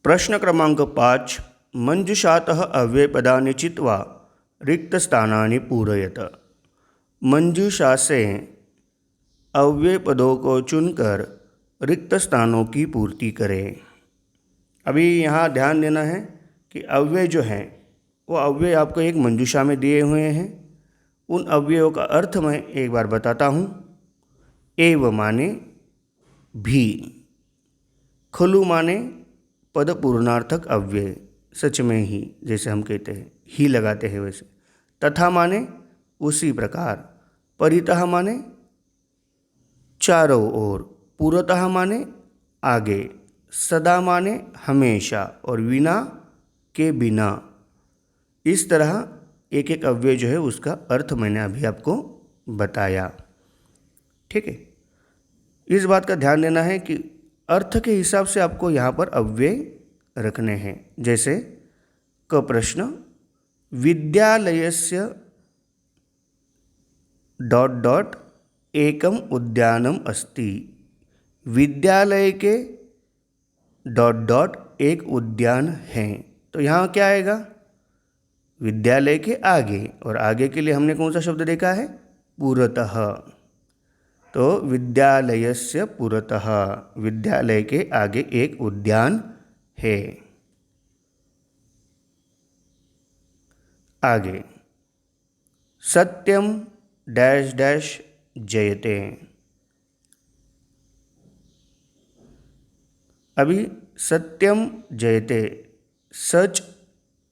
प्रश्न क्रमांक 5. मंजुषातः अव्ययपदानि चित्वा रिक्तस्थानानि पूरयत. मंजूषा से अव्यय पदों को चुनकर रिक्त स्थानों की पूर्ति करें. अभी यहाँ ध्यान देना है कि अव्यय जो हैं वो अव्यय आपको एक मंजूषा में दिए हुए हैं. उन अव्ययों का अर्थ मैं एक बार बताता हूँ. एव माने भी, खलु माने पद पूर्णार्थक अव्यय, सच में ही, जैसे हम कहते हैं ही लगाते हैं वैसे. तथा माने उसी प्रकार. परितः माने चारों ओर. पूर्वतः माने आगे. सदा माने हमेशा. और विना के बिना. इस तरह एक एक अव्यय जो है उसका अर्थ मैंने अभी आपको बताया. ठीक है. इस बात का ध्यान देना है कि अर्थ के हिसाब से आपको यहाँ पर अव्यय रखने हैं. जैसे क प्रश्न, विद्यालयस्य डॉट डॉट एकम उद्यानम अस्ति. विद्यालय के डॉट डॉट एक उद्यान है. तो यहाँ क्या आएगा? विद्यालय के आगे. और आगे के लिए हमने कौन सा शब्द देखा है? पुरतः. तो विद्यालयस्य पुरतः, विद्यालय के आगे एक उद्यान है. आगे, सत्यम डैश डैश जयते. अभी सत्यम जयते, सच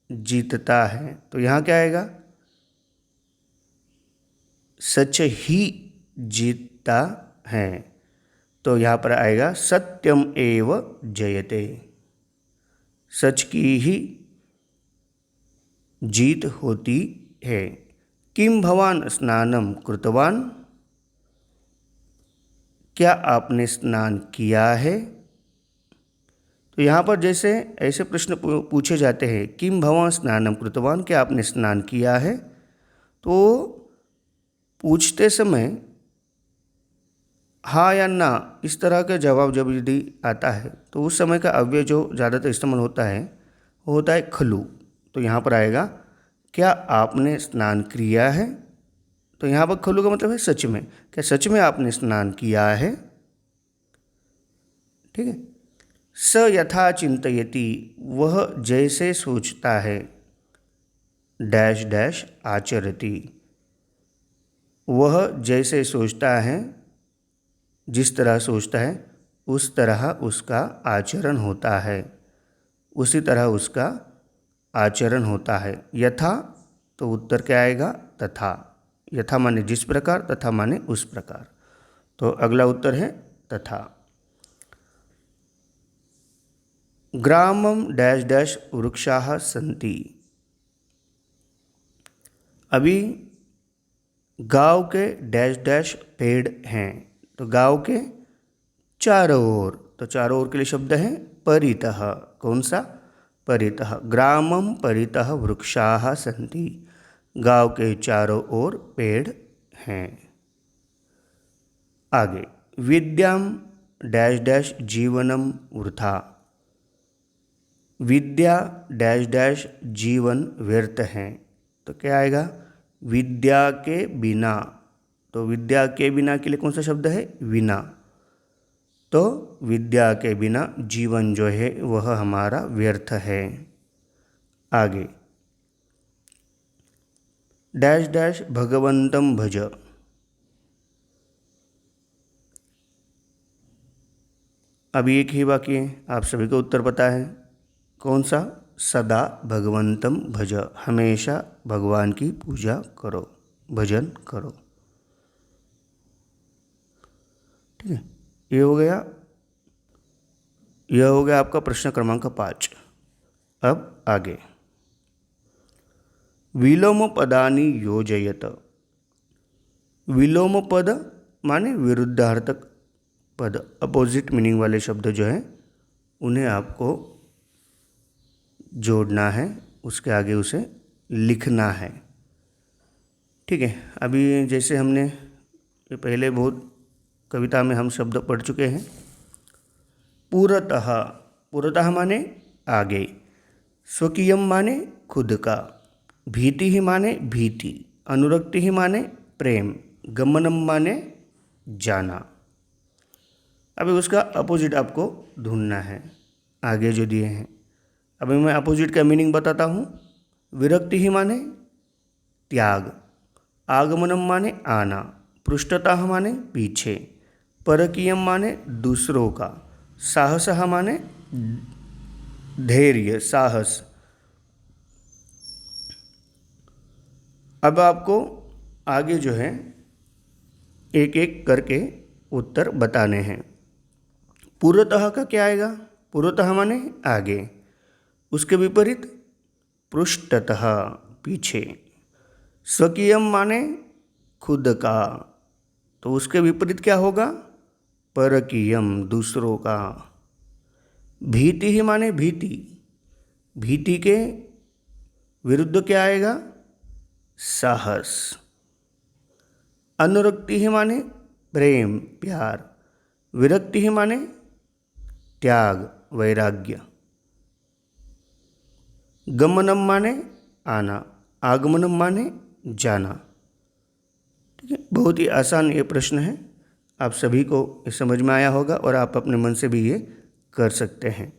जीतता है. तो यहाँ क्या आएगा? सच ही जीतता है. तो यहाँ पर आएगा सत्यम एव जयते. सच की ही जीत होती है. किम भवान स्नानम कृतवान. क्या आपने स्नान किया है? तो यहाँ पर जैसे ऐसे प्रश्न पूछे जाते हैं, किम भवान स्नानम कृतवान, क्या आपने स्नान किया है, तो पूछते समय हाँ या ना इस तरह का जवाब जब यदि आता है तो उस समय का अव्यय जो ज़्यादातर इस्तेमाल होता है वो होता है खलु. तो यहाँ पर आएगा क्या आपने स्नान किया है. तो यहाँ पर खलु का मतलब है सच में. क्या सच में आपने स्नान किया है? ठीक है. स यथा चिंतयति, वह जैसे सोचता है. डैश डैश आचरति, वह जैसे सोचता है, जिस तरह सोचता है उस तरह उसका आचरण होता है. उसी तरह उसका आचरण होता है. यथा, तो उत्तर क्या आएगा? तथा. यथा माने जिस प्रकार, तथा माने उस प्रकार. तो अगला उत्तर है तथा. ग्रामम डैश डैश वृक्षाः सन्ति. अभी गांव के डैश डैश पेड़ हैं. तो गांव के चारों ओर. तो चारों ओर के लिए शब्द है परितः. कौन सा? परितः. ग्रामम परितः वृक्षाः सन्ति. गांव के चारों ओर पेड़ हैं. आगे, विद्याम डैश डैश जीवनम वृथा. विद्या डैश डैश जीवन व्यर्थ है. तो क्या आएगा? विद्या के बिना. तो विद्या के बिना के लिए कौन सा शब्द है? विना. तो विद्या के बिना जीवन जो है वह हमारा व्यर्थ है. आगे, डैश डैश भगवंतम भज. अभी एक ही बाकी है, आप सभी को उत्तर पता है. कौन सा? सदा भगवंतम भज, हमेशा भगवान की पूजा करो, भजन करो. ठीक है. ये हो गया. यह हो गया आपका प्रश्न क्रमांक 5. अब आगे, विलोम पदानि योजयत. विलोम पद माने विरुद्धार्थक पद, अपोजिट मीनिंग वाले शब्द जो हैं उन्हें आपको जोड़ना है, उसके आगे उसे लिखना है. ठीक है. अभी जैसे हमने पहले बहुत कविता में हम शब्द पढ़ चुके हैं. पुरतः. पुरतः माने आगे। स्वकीयम माने खुद का, भीति ही माने भीति, अनुरक्ति ही माने प्रेम, गमनम माने जाना। अभी उसका अपोजिट आपको ढूंढना है, आगे जो दिए हैं। अभी मैं अपोजिट का मीनिंग बताता हूँ। विरक्ति ही माने त्याग, आगमनम माने आना, पृष्ठतः माने पीछे, परकीयम माने दूसरों का, साहसः माने धैर्य, साहस। अब आपको आगे जो है एक एक करके उत्तर बताने हैं। पूर्वतः का क्या आएगा? पूर्वतः माने आगे, उसके विपरीत पृष्ठतः पीछे। स्वकीयम माने खुद का, तो उसके विपरीत क्या होगा? परकीयम, दूसरों का। भीति ही माने भीति, भीति के विरुद्ध क्या आएगा? साहस। अनुरक्ति ही माने प्रेम, प्यार, विरक्ति ही माने त्याग, वैराग्य, गमनम माने आना, आगमनम माने जाना। ठीक है, बहुत ही आसान ये प्रश्न है, आप सभी को समझ में आया होगा और आप अपने मन से भी ये कर सकते हैं।